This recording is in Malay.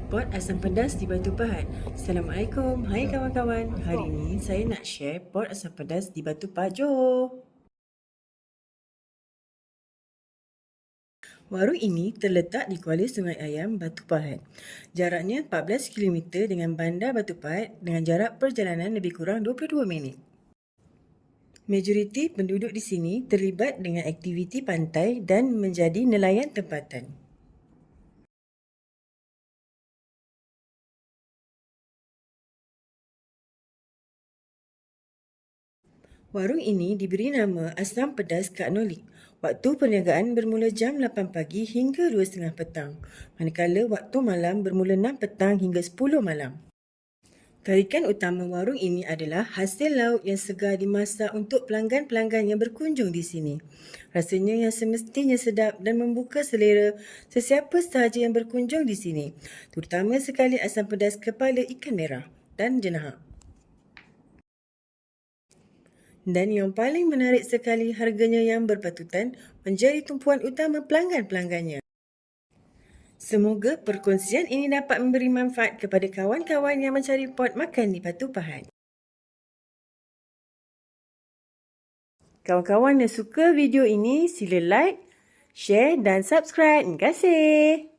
Pot asam pedas di Batu Pahat. Assalamualaikum, hai kawan-kawan. Hari ini saya nak share pot asam pedas di Batu Pahat, Johor. Warung ini terletak di Kuala Sungai Ayam, Batu Pahat. Jaraknya 14 km dengan bandar Batu Pahat dengan jarak perjalanan lebih kurang 22 minit. Majoriti penduduk di sini terlibat dengan aktiviti pantai dan menjadi nelayan tempatan. Warung ini diberi nama Asam Pedas Kak Nolik. Waktu perniagaan bermula jam 8 pagi hingga 2.30 petang. Manakala waktu malam bermula 6 petang hingga 10 malam. Tarikan utama warung ini adalah hasil lauk yang segar dimasak untuk pelanggan-pelanggan yang berkunjung di sini. Rasanya yang semestinya sedap dan membuka selera sesiapa sahaja yang berkunjung di sini. Terutama sekali asam pedas kepala ikan merah dan jenahak. Dan yang paling menarik sekali, harganya yang berpatutan menjadi tumpuan utama pelanggan-pelanggannya. Semoga perkongsian ini dapat memberi manfaat kepada kawan-kawan yang mencari pot makan di Batu Pahat. Kawan-kawan yang suka video ini, sila like, share dan subscribe. Terima kasih.